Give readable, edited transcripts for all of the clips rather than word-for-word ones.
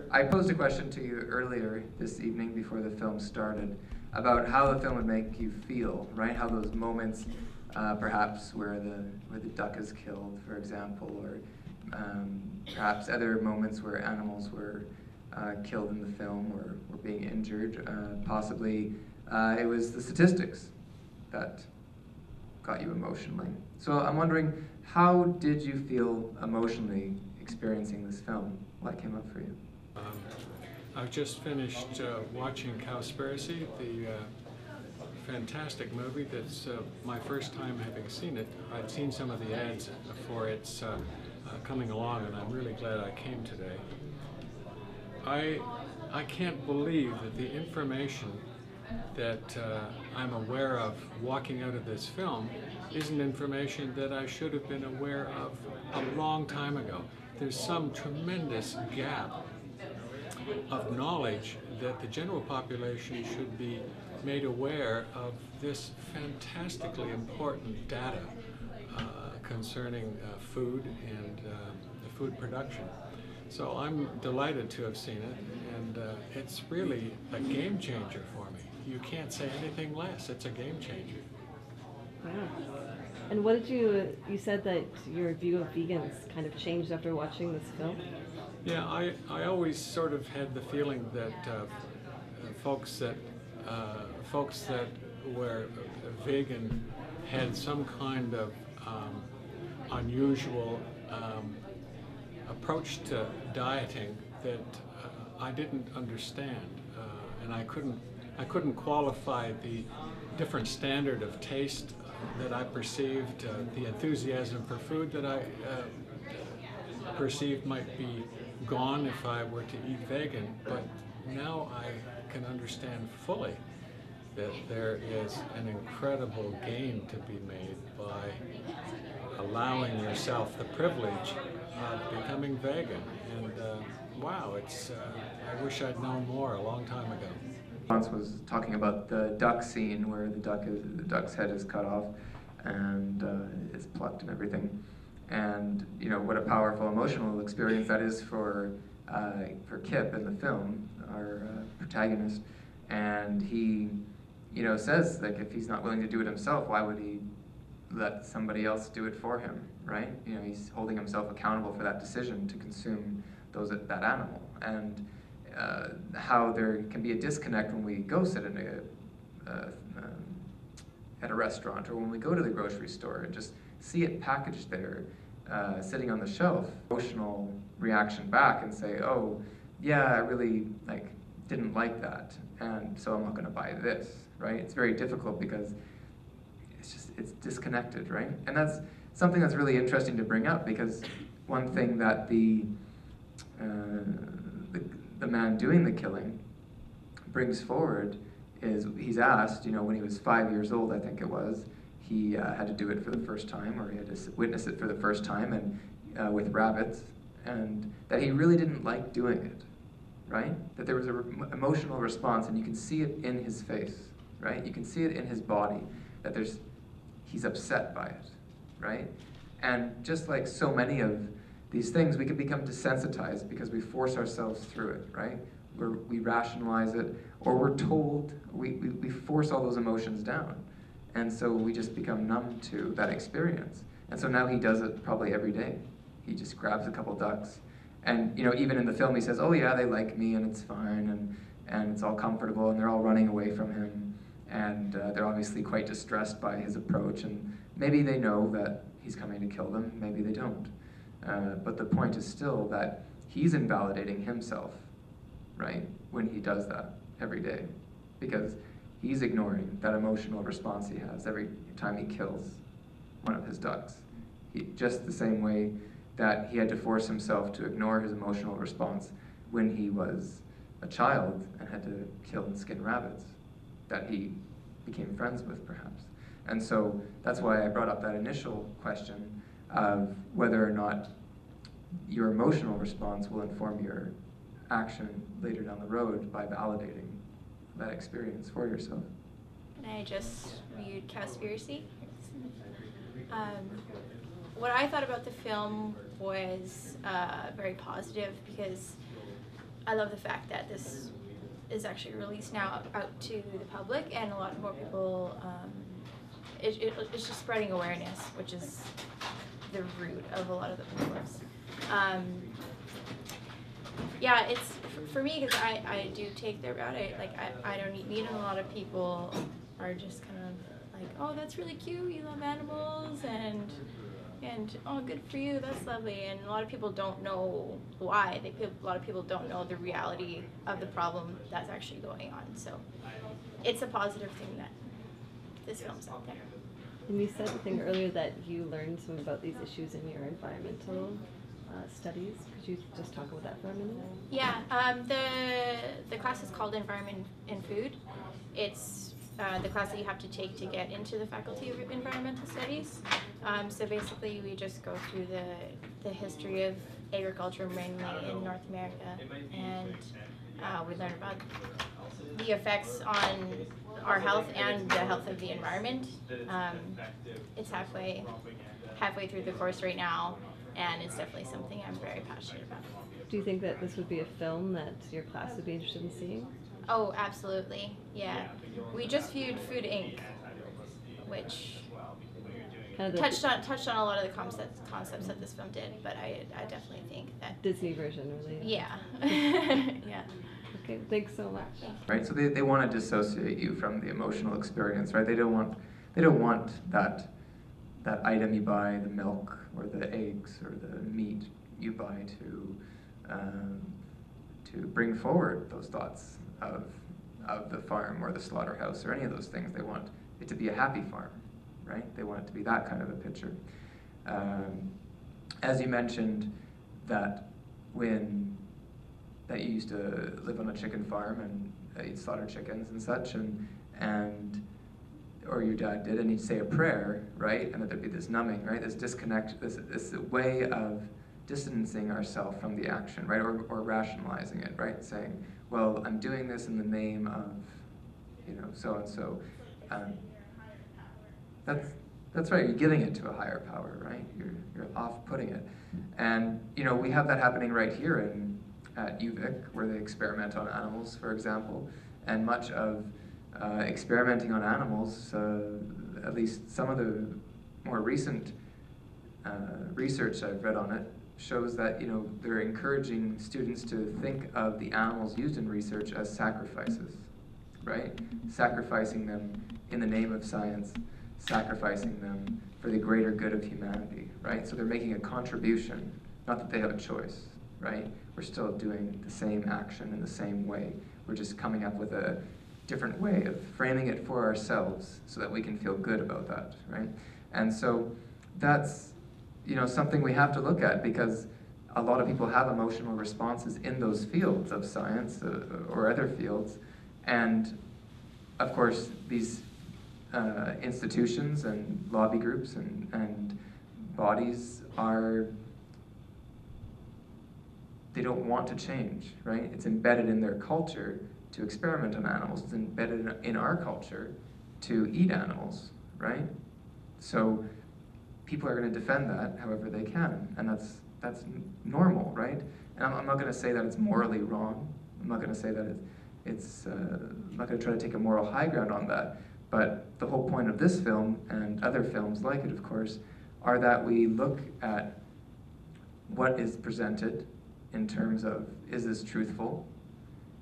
I posed a question to you earlier this evening before the film started about how the film would make you feel, right? How those moments, perhaps where the duck is killed, for example, or perhaps other moments where animals were killed in the film or were being injured. Possibly it was the statistics that got you emotionally. So I'm wondering, how did you feel emotionally experiencing this film? What came up for you? I've just finished watching Cowspiracy, the fantastic movie that's my first time having seen it. I'd seen some of the ads for its coming along, and I'm really glad I came today. I can't believe that the information that I'm aware of walking out of this film isn't information that I should have been aware of a long time ago. There's some tremendous gap of knowledge that the general population should be made aware of this fantastically important data concerning food and food production. So I'm delighted to have seen it, and it's really a game changer for me. You can't say anything less. It's a game changer. Wow. And what did you said that your view of vegans kind of changed after watching this film? Yeah, I always sort of had the feeling that folks that were vegan had some kind of unusual approach to dieting that I didn't understand, and I couldn't qualify the different standard of taste that I perceived, the enthusiasm for food that I perceived might be gone if I were to eat vegan, but now I can understand fully that there is an incredible gain to be made by allowing yourself the privilege of becoming vegan. And wow, I wish I'd known more a long time ago. Hans was talking about the duck scene where the duck's head is cut off and is plucked and everything. And you know what a powerful emotional experience that is for Kip in the film, our protagonist. And he, you know, says like if he's not willing to do it himself, why would he let somebody else do it for him, right? You know, he's holding himself accountable for that decision to consume that animal. And how there can be a disconnect when we go sit in at a restaurant or when we go to the grocery store and just see it packaged there, sitting on the shelf. Emotional reaction back and say, oh, yeah, I really didn't like that, and so I'm not going to buy this, right? It's very difficult because it's disconnected, right? And that's something that's really interesting to bring up, because one thing that the man doing the killing brings forward is he's asked, you know, when he was 5 years old, I think it was, he had to do it for the first time, or he had to witness it for the first time, and with rabbits, and that he really didn't like doing it, right? That there was an emotional response, and you can see it in his face, right? You can see it in his body, that he's upset by it, right? And just like so many of these things, we can become desensitized because we force ourselves through it, right? We rationalize it, or we're told, we force all those emotions down. And so we just become numb to that experience. And so now he does it probably every day. He just grabs a couple ducks. And you know, even in the film he says, oh yeah, they like me and it's fine and it's all comfortable, and they're all running away from him. And they're obviously quite distressed by his approach, and maybe they know that he's coming to kill them, maybe they don't. But the point is still that he's invalidating himself, right, when he does that every day, because he's ignoring that emotional response he has every time he kills one of his ducks. Just the same way that he had to force himself to ignore his emotional response when he was a child and had to kill and skin rabbits that he became friends with, perhaps. And so that's why I brought up that initial question of whether or not your emotional response will inform your action later down the road by validating that experience for yourself. And I just reviewed Cowspiracy. What I thought about the film was very positive, because I love the fact that this is actually released now out to the public, and a lot more people, it's just spreading awareness, which is the root of a lot of the problems. Yeah, it's for me, because I do take their route. I don't need, and a lot of people are just kind of like, oh, that's really cute, you love animals, and oh, good for you, that's lovely. And a lot of people don't know why. A lot of people don't know the reality of the problem that's actually going on. So it's a positive thing that this film's out there. And you said the thing earlier that you learned some about these issues in your environmental studies. Could you just talk about that for a minute? Yeah, the class is called Environment and Food. It's the class that you have to take to get into the Faculty of Environmental Studies. So basically we just go through the history of agriculture mainly in North America, and we learn about the effects on our health and the health of the environment. It's halfway through the course right now, and it's definitely something I'm very passionate about. Do you think that this would be a film that your class would be interested in seeing? Oh, absolutely, yeah. We just viewed Food Inc., which kind of touched on a lot of the concepts that this film did, but I definitely think that Disney version, really. Yeah. Yeah. Okay, thanks so much. Right, so they want to dissociate you from the emotional experience, right? They don't want that item you buy, the milk or the eggs or the meat you buy to bring forward those thoughts of the farm or the slaughterhouse or any of those things. They want it to be a happy farm, right? They want it to be that kind of a picture. As you mentioned, that you used to live on a chicken farm and you'd slaughter chickens and such, or your dad did, and he'd say a prayer, right? And that there'd be this numbing, right? This disconnect, this way of distancing ourselves from the action, right? Or rationalizing it, right? Saying, well, I'm doing this in the name of, so and so. That's right. You're giving it to a higher power, right? You're off-putting it, and we have that happening right here at UVic, where they experiment on animals, for example, and much of experimenting on animals, at least some of the more recent research I've read on it, shows that they're encouraging students to think of the animals used in research as sacrifices, right? Sacrificing them in the name of science, sacrificing them for the greater good of humanity, right? So they're making a contribution, not that they have a choice, right? We're still doing the same action in the same way. We're just coming up with a different way of framing it for ourselves so that we can feel good about that, right? And so that's something we have to look at, because a lot of people have emotional responses in those fields of science or other fields, and of course these institutions and lobby groups and bodies they don't want to change, right? It's embedded in their culture to experiment on animals. It's embedded in our culture to eat animals, right? So people are going to defend that however they can, and that's normal, right? And I'm not going to say that it's morally wrong. I'm not going to say that I'm not going to try to take a moral high ground on that. But the whole point of this film, and other films like it, of course, are that we look at what is presented in terms of, is this truthful?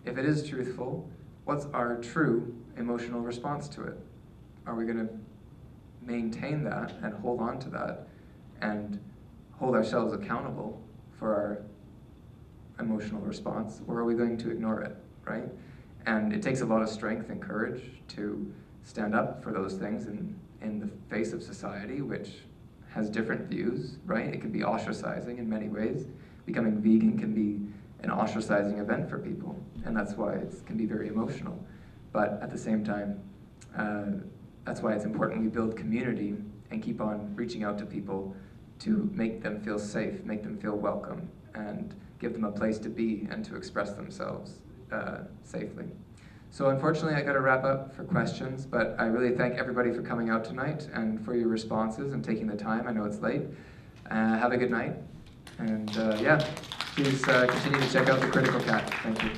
If it is truthful, what's our true emotional response to it? Are we going to maintain that and hold on to that and hold ourselves accountable for our emotional response, or are we going to ignore it, right? And it takes a lot of strength and courage to stand up for those things in the face of society, which has different views, right? It can be ostracizing in many ways. Becoming vegan can be an ostracizing event for people, and that's why it can be very emotional. But at the same time, that's why it's important we build community and keep on reaching out to people to make them feel safe, make them feel welcome, and give them a place to be and to express themselves safely. So unfortunately, I got to wrap up for questions, but I really thank everybody for coming out tonight and for your responses and taking the time. I know it's late. Have a good night, and yeah. please continue to check out The Critical Cat. Thank you.